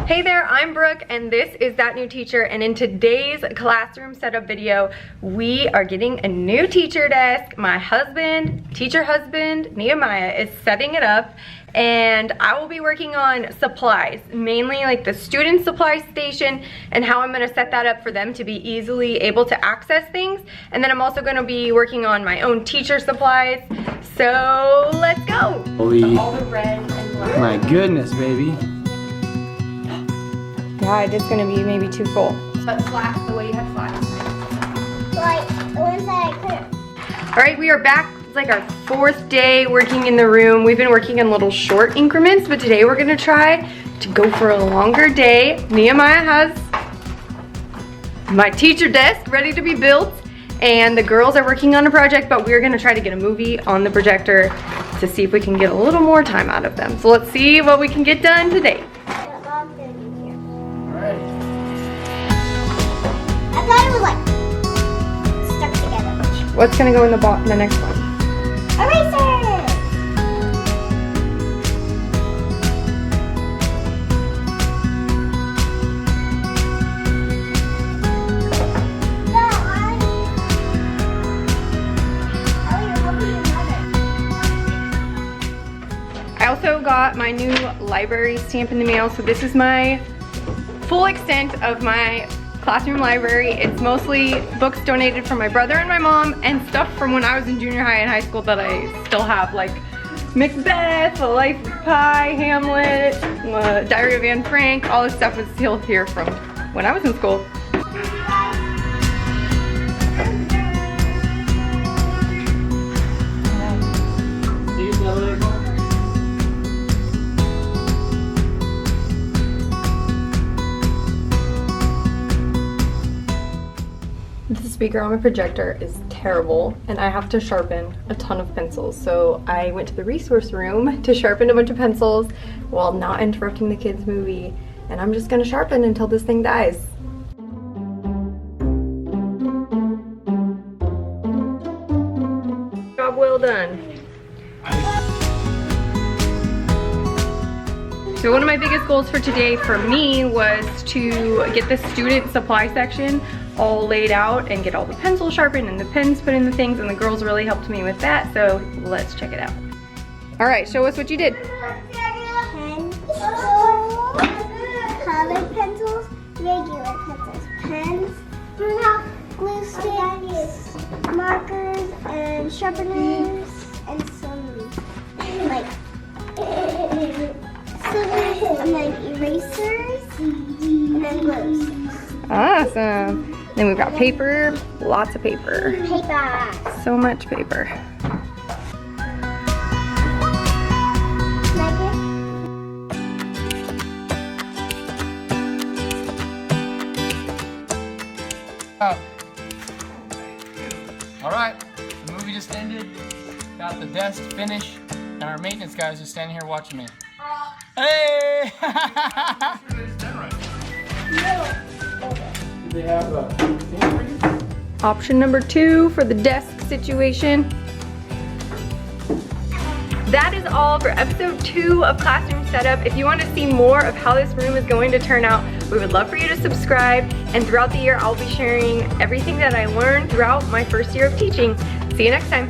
Hey there, I'm Brooke and this is That New Teacher, and in today's classroom setup video, we are getting a new teacher desk. My teacher husband, Nehemiah, is setting it up and I will be working on supplies, mainly like the student supply station and how I'm gonna set that up for them to be easily able to access things. And then I'm also gonna be working on my own teacher supplies. So let's go. All the red and black. My goodness, baby. Yeah, it's gonna be maybe too full. But flat, the way you had flat. Like the ones that I couldn't. All right, we are back. It's like our 4th day working in the room. We've been working in little short increments, but today we're gonna try to go for a longer day. Nehemiah has my teacher desk ready to be built, and the girls are working on a project, but we're gonna try to get a movie on the projector to see if we can get a little more time out of them. So let's see what we can get done today. I thought it was like stuck together. What's gonna go in the next one? Eraser! I also got my new library stamp in the mail, so this is my full extent of my classroom library. It's mostly books donated from my brother and my mom and stuff from when I was in junior high and high school that I still have, like Macbeth, A Life of Pi, Hamlet, Diary of Anne Frank. All this stuff is still here from when I was in school. The speaker on my projector is terrible and I have to sharpen a ton of pencils. So I went to the resource room to sharpen a bunch of pencils while not interrupting the kids' movie. And I'm just gonna sharpen until this thing dies. Job well done. So one of my biggest goals for today for me was to get the student supply section all laid out and get all the pencils sharpened and the pens put in the things, and the girls really helped me with that, so let's check it out. All right, show us what you did. Pens, colored pencils, regular pencils, pens, glue sticks, markers, and sharpeners, and some like scissors, and then erasers, and then glue sticks. Awesome. Then we've got paper, lots of paper. Paper. So much paper. All right, the movie just ended. Got the desk finished, and our maintenance guys are standing here watching me. Hey! Do they have a thing for you? Option number 2 for the desk situation. That is all for episode 2 of Classroom Setup. If you want to see more of how this room is going to turn out, we would love for you to subscribe. And throughout the year, I'll be sharing everything that I learned throughout my first year of teaching. See you next time.